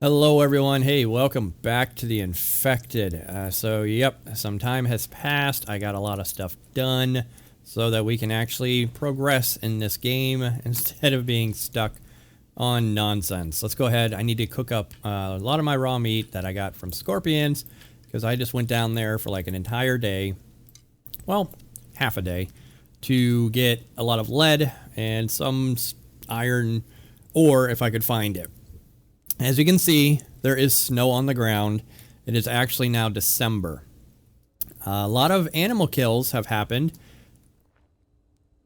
Hello everyone, hey, welcome back to the Infected. Yep, some time has passed. I got a lot of stuff done so that we can actually progress in this game instead of being stuck on nonsense. Let's go ahead. I need to cook up a lot of my raw meat that I got from scorpions because I just went down there for like an entire day, well, half a day, to get a lot of lead and some iron ore if I could find it. As you can see, there is snow on the ground. It is actually now December. A lot of animal kills have happened.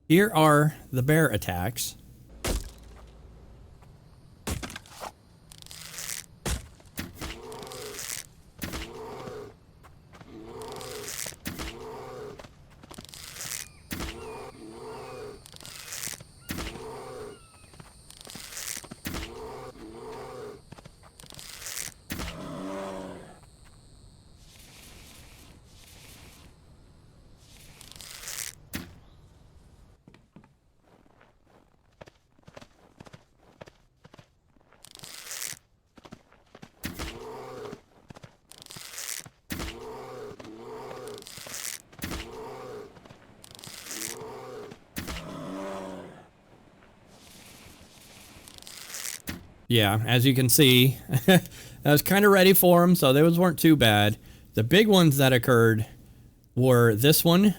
Here are the bear attacks. Yeah, as you can see, I was kind of ready for them, so those weren't too bad. The big ones that occurred were this one.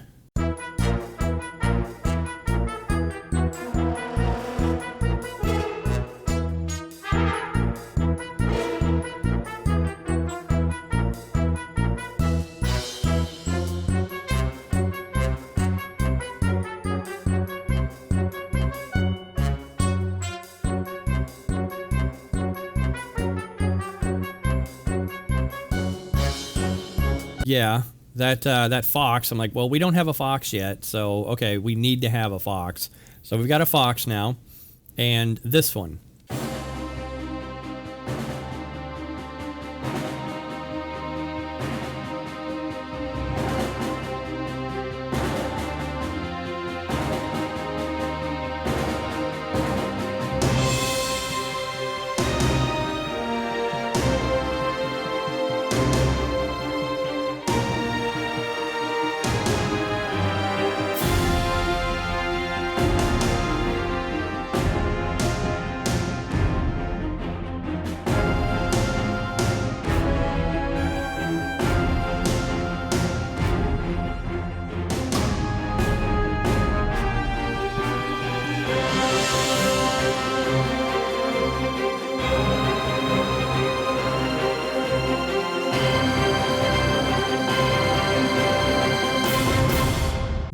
Yeah, that fox. I'm like, well, we don't have a fox yet, so okay, we need to have a fox. So we've got a fox now, and this one.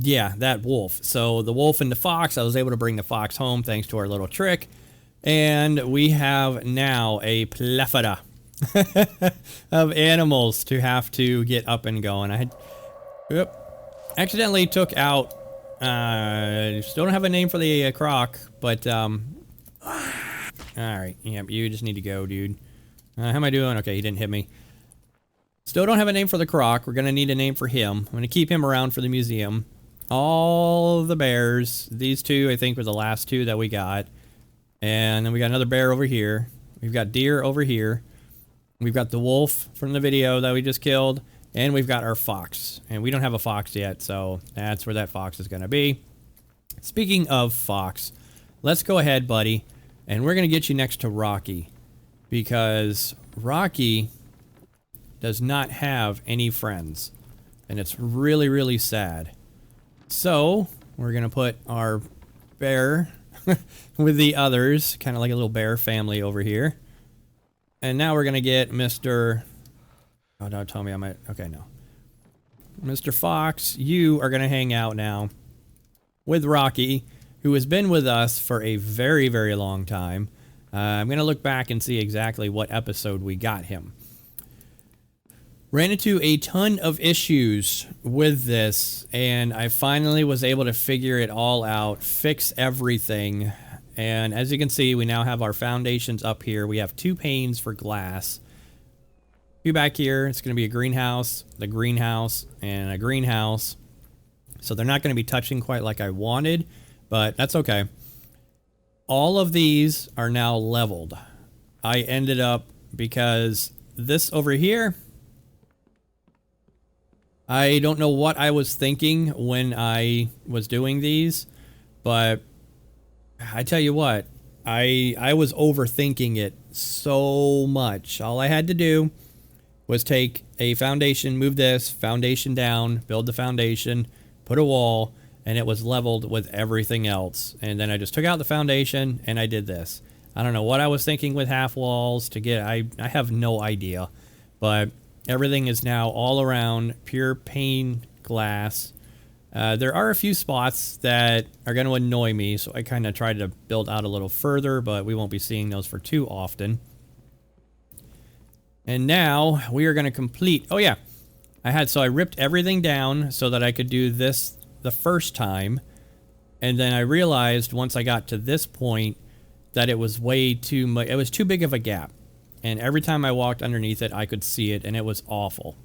Yeah, that wolf. So the wolf and the fox, I was able to bring the fox home thanks to our little trick. And we have now a plethora of animals to have to get up and going. I had accidentally took out, still don't have a name for the croc, but, alright, yep, you just need to go, dude. How am I doing? Okay, he didn't hit me. Still don't have a name for the croc. We're going to need a name for him. I'm going to keep him around for the museum. All the bears. These two, I think, were the last two that we got. And then we got another bear over here. We've got deer over here. We've got the wolf from the video that we just killed. And we've got our fox. And we don't have a fox yet, so that's where that fox is going to be. Speaking of fox, let's go ahead, buddy. And we're going to get you next to Rocky. Because Rocky does not have any friends. And it's really, really sad. So, we're going to put our bear with the others, kind of like a little bear family over here. And now we're going to get Mr. Oh, don't tell me I might. Okay, no. Mr. Fox, you are going to hang out now with Rocky, who has been with us for a very, very long time. I'm going to look back and see exactly what episode we got him. Ran into a ton of issues with this, and I finally was able to figure it all out, fix everything. And as you can see, we now have our foundations up here. We have 2 panes for glass. Two back here, it's going to be a greenhouse, the greenhouse, and a greenhouse. So they're not going to be touching quite like I wanted, but that's okay. All of these are now leveled. I ended up because this over here, I don't know what I was thinking when I was doing these, but I tell you what, I was overthinking it so much. All I had to do was take a foundation, move this foundation down, build the foundation, put a wall, and it was leveled with everything else. And then I just took out the foundation and I did this. I don't know what I was thinking with half walls to get, I have no idea, but everything is now all around pure pane glass. There are a few spots that are going to annoy me, so I kind of tried to build out a little further, but we won't be seeing those for too often. And now we are going to complete. Oh yeah, I ripped everything down so that I could do this the first time, and then I realized once I got to this point that it was way too much. It was too big of a gap, and every time I walked underneath it, I could see it, and it was awful.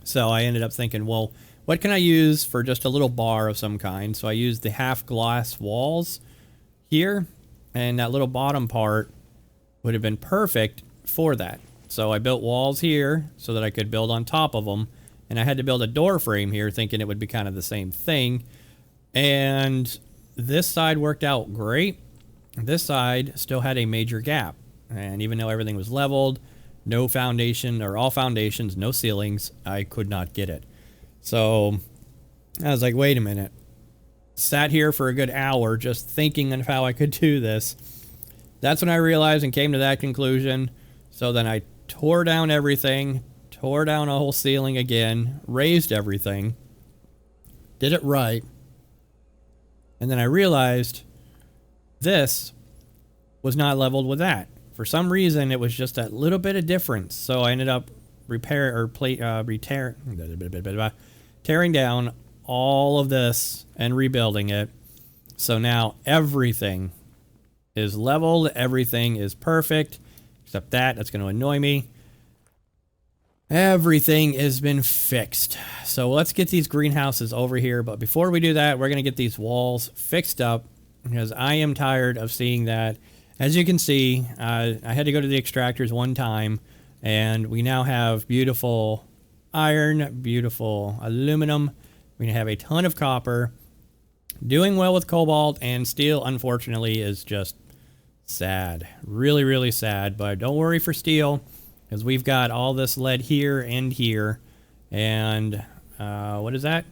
So I ended up thinking, well, what can I use for just a little bar of some kind? So I used the half glass walls here, and that little bottom part would have been perfect for that. So I built walls here so that I could build on top of them, and I had to build a door frame here thinking it would be kind of the same thing. And this side worked out great. This side still had a major gap, and even though everything was leveled, no foundation, or all foundations, no ceilings, I could not get it. So I was like, wait a minute. Sat here for a good hour just thinking of how I could do this. That's when I realized and came to that conclusion. So then I tore down everything, tore down a whole ceiling again, raised everything, did it right, and then I realized this was not leveled with that. For some reason, it was just that little bit of difference. So I ended up tearing down all of this and rebuilding it. So now everything is leveled, everything is perfect, except that's going to annoy me. Everything has been fixed. So let's get these greenhouses over here. But before we do that, we're going to get these walls fixed up, because I am tired of seeing that. As you can see, I had to go to the extractors one time, and we now have beautiful iron, beautiful aluminum. We have a ton of copper. Doing well with cobalt, and steel, unfortunately, is just sad. Really, really sad. But don't worry for steel, because we've got all this lead here and here. And what is that?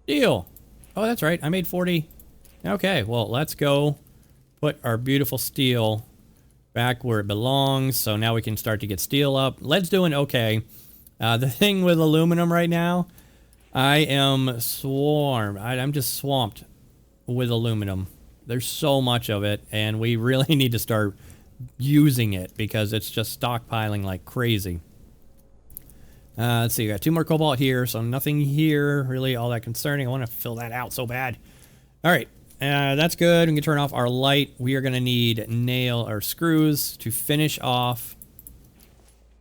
Steel. Oh, that's right. I made 40. Okay, well, let's go put our beautiful steel back where it belongs. So now we can start to get steel up. Lead's doing okay. The thing with aluminum right now, I am swarmed. I'm just swamped with aluminum. There's so much of it, and we really need to start using it because it's just stockpiling like crazy. Let's see, we got 2 more cobalt here, so nothing here really all that concerning. I want to fill that out so bad. All right. That's good. We can turn off our light. We are going to need nail or screws to finish off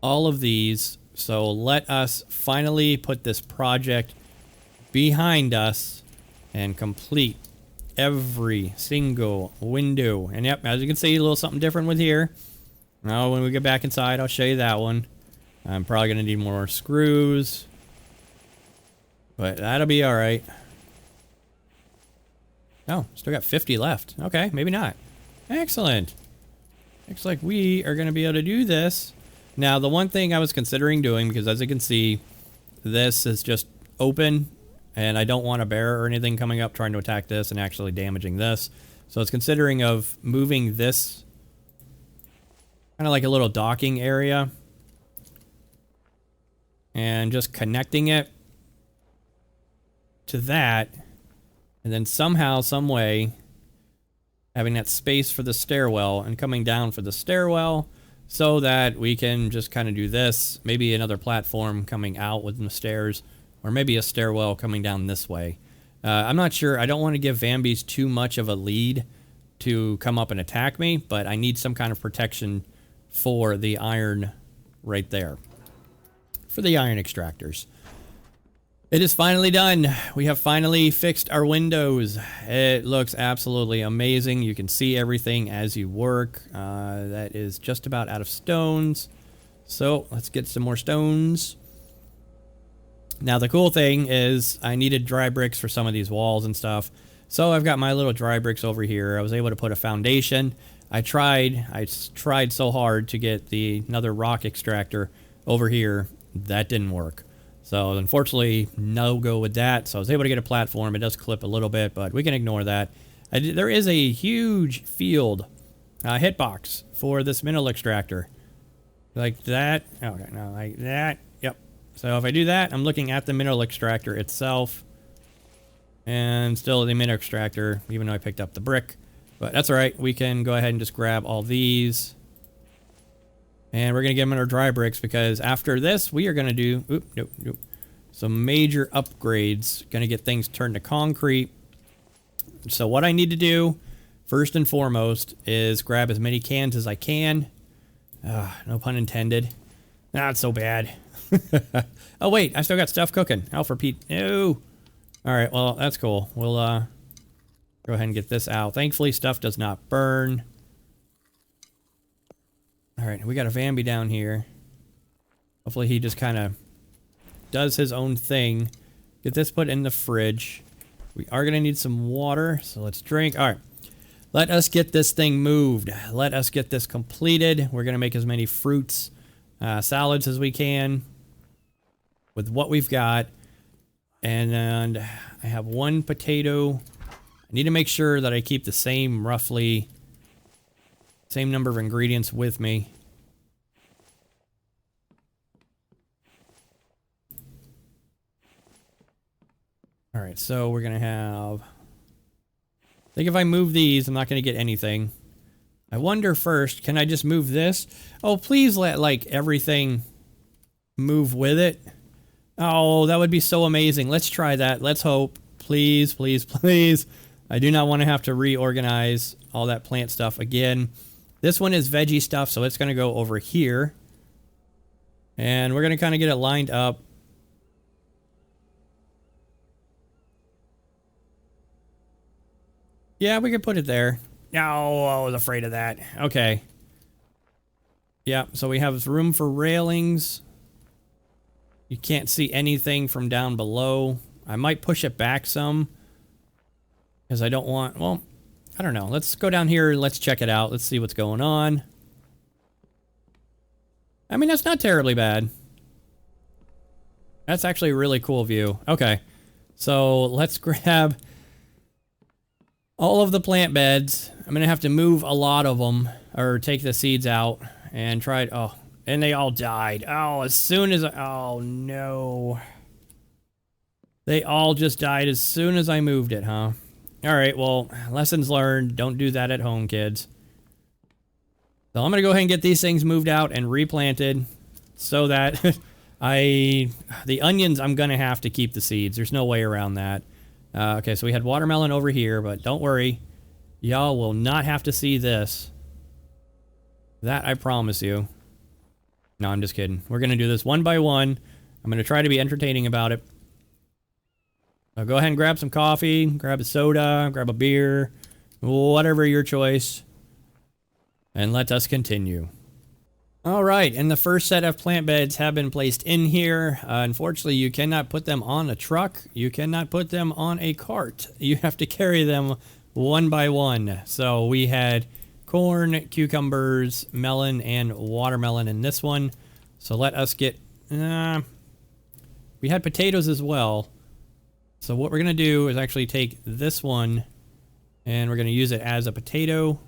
all of these. So let us finally put this project behind us and complete every single window. And yep, as you can see, a little something different with here. Now, when we get back inside, I'll show you that one. I'm probably going to need more screws, but that'll be all right. Oh, still got 50 left. Okay, maybe not. Excellent. Looks like we are going to be able to do this. Now, the one thing I was considering doing, because as you can see, this is just open, and I don't want a bear or anything coming up trying to attack this and actually damaging this. So I was considering of moving this kind of like a little docking area and just connecting it to that. And then somehow, some way, having that space for the stairwell and coming down for the stairwell so that we can just kind of do this. Maybe another platform coming out within the stairs, or maybe a stairwell coming down this way. I'm not sure. I don't want to give Vambies too much of a lead to come up and attack me, but I need some kind of protection for the iron right there. For the iron extractors. It is finally done. We have finally fixed our windows. It looks absolutely amazing. You can see everything as you work. That is just about out of stones. So let's get some more stones. Now the cool thing is I needed dry bricks for some of these walls and stuff. So I've got my little dry bricks over here. I was able to put a foundation. I tried so hard to get another rock extractor over here. That didn't work. So unfortunately, no go with that. So I was able to get a platform. It does clip a little bit, but we can ignore that. There is a huge field hitbox for this mineral extractor. Like that. Okay, no, like that. Yep. So if I do that, I'm looking at the mineral extractor itself. And still the mineral extractor, even though I picked up the brick. But that's all right. We can go ahead and just grab all these. And we're going to get them in our dry bricks because after this, we are going to do some major upgrades. Going to get things turned to concrete. So what I need to do, first and foremost, is grab as many cans as I can. No pun intended. Not so bad. Oh, wait. I still got stuff cooking. Hell for Pete. No. All right. Well, that's cool. We'll go ahead and get this out. Thankfully, stuff does not burn. All right, we got a Vambi down here. Hopefully he just kind of does his own thing. Get this put in the fridge. We are going to need some water, so let's drink. All right, let us get this thing moved. Let us get this completed. We're going to make as many fruits, salads as we can with what we've got. And I have one potato. I need to make sure that I keep the same same number of ingredients with me. All right, so we're going to have... I think if I move these, I'm not going to get anything. I wonder first, can I just move this? Oh, please let, like, everything move with it. Oh, that would be so amazing. Let's try that. Let's hope. Please, please, please. I do not want to have to reorganize all that plant stuff again. This one is veggie stuff, so it's going to go over here. And we're going to kind of get it lined up. Yeah, we could put it there. No, I was afraid of that. Okay. Yeah, so we have room for railings. You can't see anything from down below. I might push it back some. Because I don't want... Well... I don't know. Let's go down here and let's check it out. Let's see what's going on. I mean, that's not terribly bad. That's actually a really cool view. Okay. So let's grab all of the plant beds. I'm going to have to move a lot of them or take the seeds out and try it. Oh, and they all died. Oh, as soon as oh, no. They all just died as soon as I moved it, huh? All right, well, lessons learned. Don't do that at home, kids. So I'm going to go ahead and get these things moved out and replanted so that the onions, I'm going to have to keep the seeds. There's no way around that. Okay, so we had watermelon over here, but don't worry. Y'all will not have to see this. That I promise you. No, I'm just kidding. We're going to do this one by one. I'm going to try to be entertaining about it. So go ahead and grab some coffee, grab a soda, grab a beer, whatever your choice. And let us continue. All right, and the first set of plant beds have been placed in here. Unfortunately, you cannot put them on a truck. You cannot put them on a cart. You have to carry them one by one. So we had corn, cucumbers, melon, and watermelon in this one. So let us get... we had potatoes as well. So what we're going to do is actually take this one and we're going to use it as a potato.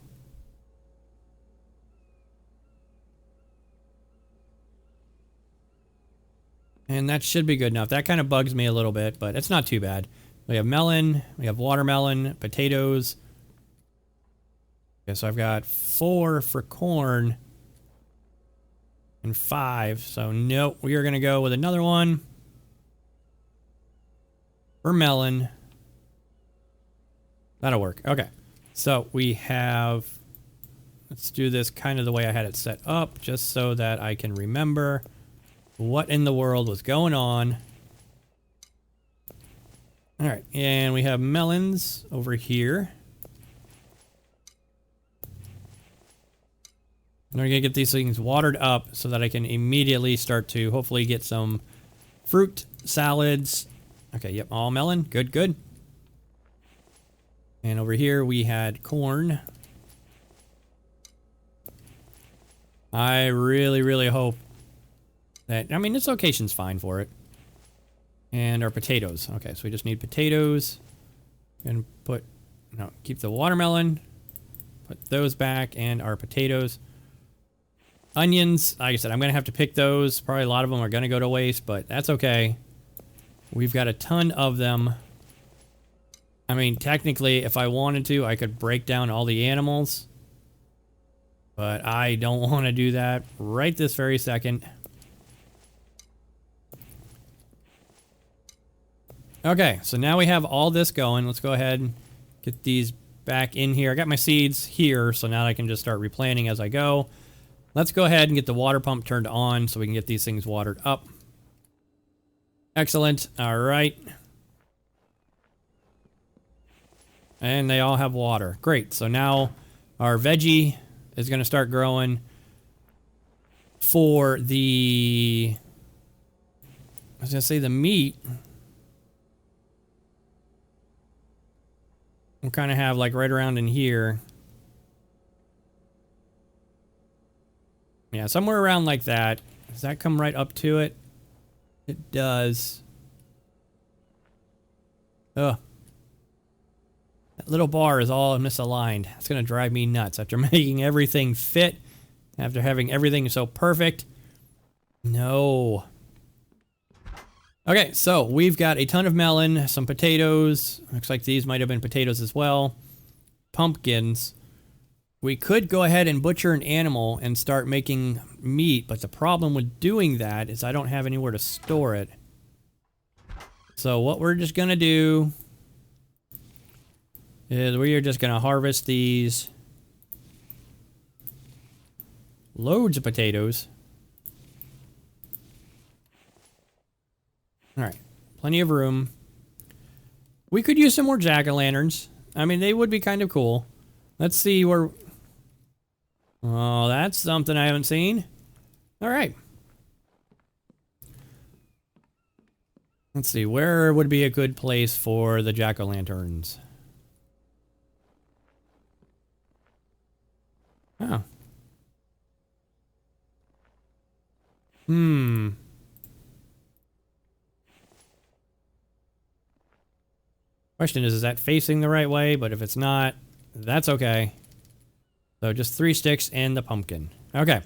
And that should be good enough. That kind of bugs me a little bit, but it's not too bad. We have melon, we have watermelon, potatoes. Okay, so I've got 4 for corn and 5. So nope, we are going to go with another one. For melon. That'll work. Okay. So we have... Let's do this kind of the way I had it set up, just so that I can remember what in the world was going on. All right, and we have melons over here. And we're gonna get these things watered up so that I can immediately start to hopefully get some fruit salads. Okay, yep, all melon. Good, good. And over here we had corn. I really, really hope that, I mean, this location's fine for it. And our potatoes. Okay, so we just need potatoes. And keep the watermelon. Put those back and our potatoes. Onions, like I said, I'm going to have to pick those. Probably a lot of them are going to go to waste, but that's okay. We've got a ton of them. I mean, technically, if I wanted to, I could break down all the animals. But I don't want to do that right this very second. Okay, so now we have all this going. Let's go ahead and get these back in here. I got my seeds here, so now I can just start replanting as I go. Let's go ahead and get the water pump turned on so we can get these things watered up. Excellent. All right. And they all have water. Great. So now our veggie is going to start growing for the... I was going to say the meat. We'll kind of have like right around in here. Yeah, somewhere around like that. Does that come right up to it? It does. Ugh. That little bar is all misaligned. It's going to drive me nuts after making everything fit. After having everything so perfect. No. Okay, so we've got a ton of melon, some potatoes. Looks like these might have been potatoes as well. Pumpkins. We could go ahead and butcher an animal and start making meat, but the problem with doing that is I don't have anywhere to store it. So what we're just going to do is we are just going to harvest these loads of potatoes. All right, plenty of room. We could use some more jack-o'-lanterns. I mean, they would be kind of cool. Let's see where... Oh, that's something I haven't seen. All right. Let's see, where would be a good place for the jack-o'-lanterns? Oh. Question is that facing the right way? But if it's not, that's okay. So just 3 sticks and the pumpkin. Okay.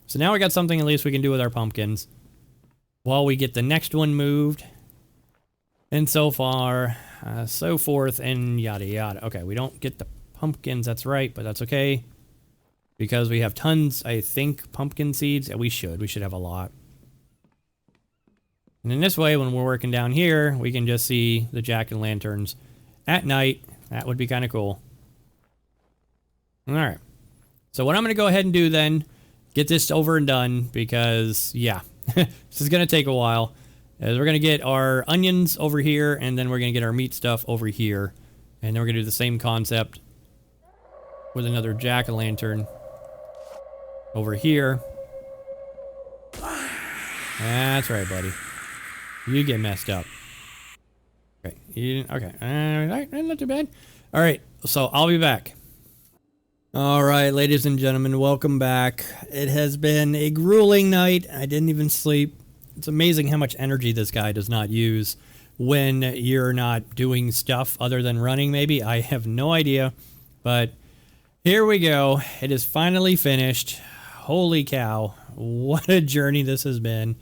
So now we got something at least we can do with our pumpkins. While we get the next one moved. And so far, so forth, and yada yada. Okay, we don't get the pumpkins, that's right, but that's okay. Because we have tons, I think, pumpkin seeds. Yeah, we should have a lot. And in this way, when we're working down here, we can just see the jack-o'-lanterns at night. That would be kind of cool. Alright. So what I'm going to go ahead and do then, get this over and done, because, yeah, this is going to take a while. As we're going to get our onions over here, and then we're going to get our meat stuff over here. And then we're going to do the same concept with another jack-o'-lantern over here. That's right, buddy. You get messed up. Okay. Okay. Not too bad. All right. So I'll be back. All right, ladies and gentlemen, welcome back. It has been a grueling night. I didn't even sleep. It's amazing how much energy this guy does not use when you're not doing stuff other than running, maybe. I have no idea. But here we go. It is finally finished. Holy cow. What a journey this has been.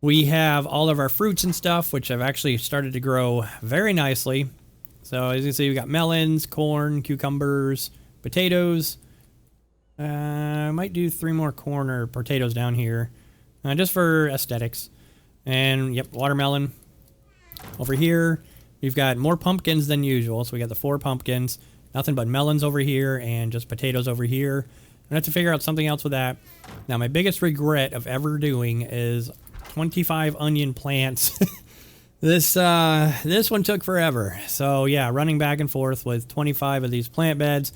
We have all of our fruits and stuff, which have actually started to grow very nicely. So as you can see, we got melons, corn, cucumbers, potatoes. I might do 3 more corn or potatoes down here, just for aesthetics. And yep, watermelon. Over here, we've got more pumpkins than usual. So we got the 4 pumpkins, nothing but melons over here, and just potatoes over here. I have to figure out something else with that. Now, my biggest regret of ever doing is 25 onion plants. This one took forever. So yeah, running back and forth with 25 of these plant beds.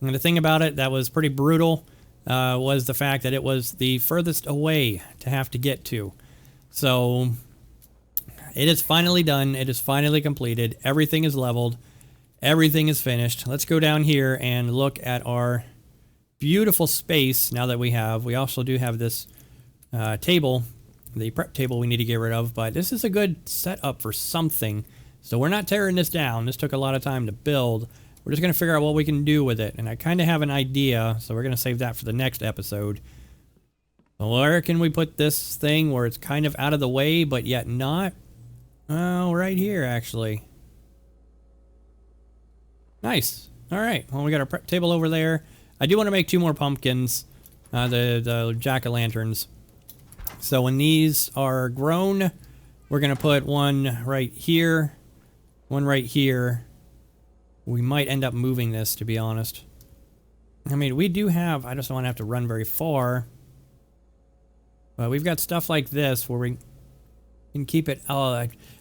And the thing about it that was pretty brutal was the fact that it was the furthest away to have to get to. So it is finally done. It is finally completed. Everything is leveled. Everything is finished. Let's go down here and look at our beautiful space now that we have. We also do have this table, the prep table we need to get rid of, but this is a good setup for something. So we're not tearing this down. This took a lot of time to build. We're just going to figure out what we can do with it. And I kind of have an idea, so we're going to save that for the next episode. So where can we put this thing where it's kind of out of the way, but yet not? Oh, right here, actually. Nice. All right. Well, we got our prep table over there. I do want to make 2 more pumpkins, the jack-o'-lanterns. So when these are grown, we're going to put one right here, one right here. We might end up moving this, to be honest. I mean, we do have, I just don't want to have to run very far. But we've got stuff like this where we can keep it. Oh,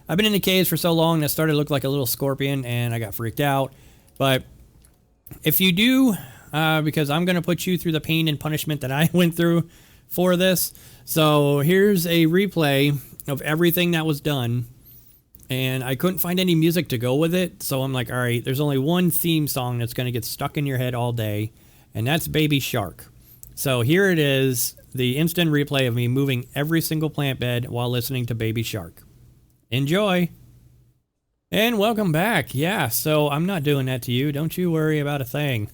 I've been in the caves for so long that started to look like a little scorpion and I got freaked out. But if you do, because I'm going to put you through the pain and punishment that I went through for this. So here's a replay of everything that was done. And I couldn't find any music to go with it. So I'm like, all right, there's only one theme song that's going to get stuck in your head all day. And that's Baby Shark. So here it is, the instant replay of me moving every single plant bed while listening to Baby Shark. Enjoy. And welcome back. Yeah, so I'm not doing that to you. Don't you worry about a thing.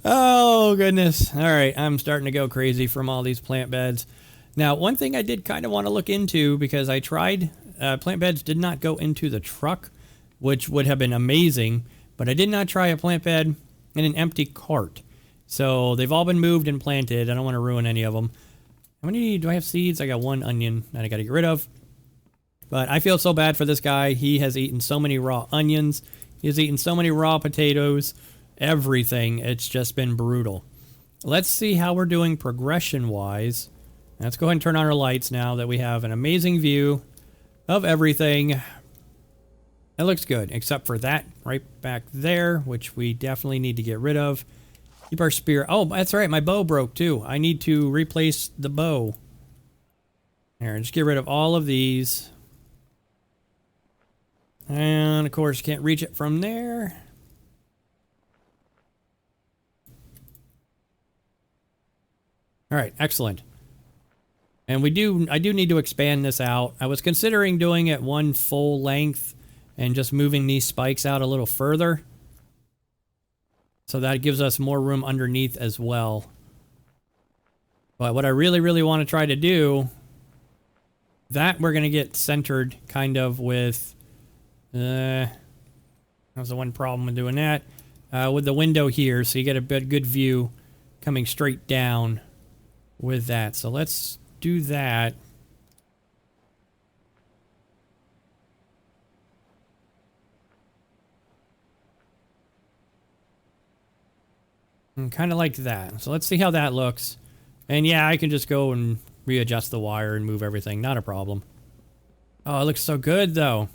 Oh, goodness. All right, I'm starting to go crazy from all these plant beds. Now, one thing I did kind of want to look into, because I tried, plant beds did not go into the truck, which would have been amazing, but I did not try a plant bed in an empty cart. So they've all been moved and planted. I don't want to ruin any of them. How many do I have seeds? I got 1 onion that I got to get rid of. But I feel so bad for this guy. He has eaten so many raw onions. He has eaten so many raw potatoes. Everything. It's just been brutal. Let's see how we're doing progression-wise. Let's go ahead and turn on our lights now that we have an amazing view of everything. It looks good, except for that right back there, which we definitely need to get rid of. Keep our spear. Oh, that's right. My bow broke, too. I need to replace the bow. Here, just get rid of all of these. And, of course, can't reach it from there. All right, excellent. And I do need to expand this out. I was considering doing it 1 full length and just moving these spikes out a little further. So that gives us more room underneath as well. But what I really, really want to try to do, that we're going to get centered kind of with... that was the one problem with doing that. With the window here, so you get a good view coming straight down with that. So let's do that. Kind of like that. So let's see how that looks. And yeah, I can just go and readjust the wire and move everything. Not a problem. Oh, it looks so good, though.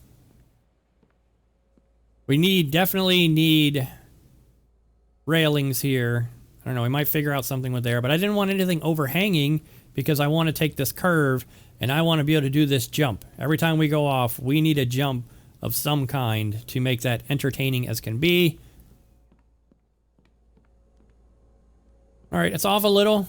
We definitely need railings here. I don't know, we might figure out something with there, but I didn't want anything overhanging because I want to take this curve and I want to be able to do this jump. Every time we go off, we need a jump of some kind to make that entertaining as can be. All right, it's off a little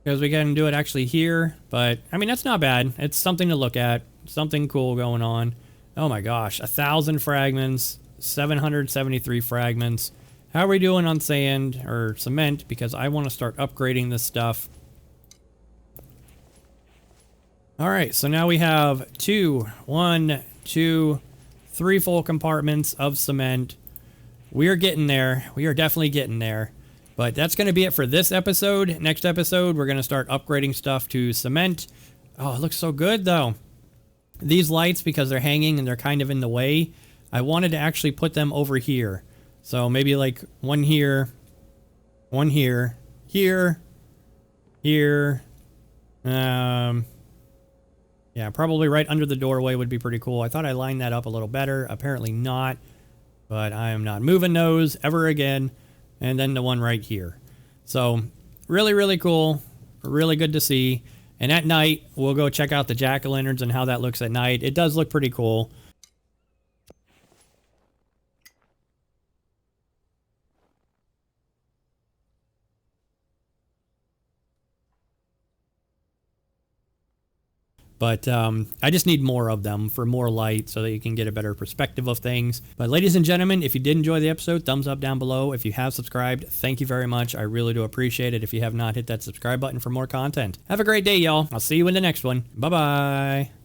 because we can do it actually here, but I mean, that's not bad. It's something to look at, something cool going on. Oh my gosh, 1,000 fragments, 773 fragments. How are we doing on sand or cement? Because I want to start upgrading this stuff. All right, so now we have 1, 2, 3 full compartments of cement. We are getting there. We are definitely getting there. But that's going to be it for this episode. Next episode, we're going to start upgrading stuff to cement. Oh, it looks so good, though. These lights, because they're hanging and they're kind of in the way, I wanted to actually put them over here. So maybe like one here, here, here, Yeah, probably right under the doorway would be pretty cool. I thought I lined that up a little better. Apparently not. But I am not moving those ever again. And then the one right here. So really, really cool. Really good to see. And at night, we'll go check out the jack-o'-lanterns and how that looks at night. It does look pretty cool. But I just need more of them for more light so that you can get a better perspective of things. But ladies and gentlemen, if you did enjoy the episode, thumbs up down below. If you have subscribed, thank you very much. I really do appreciate it. If you have not, hit that subscribe button for more content. Have a great day, y'all. I'll see you in the next one. Bye-bye.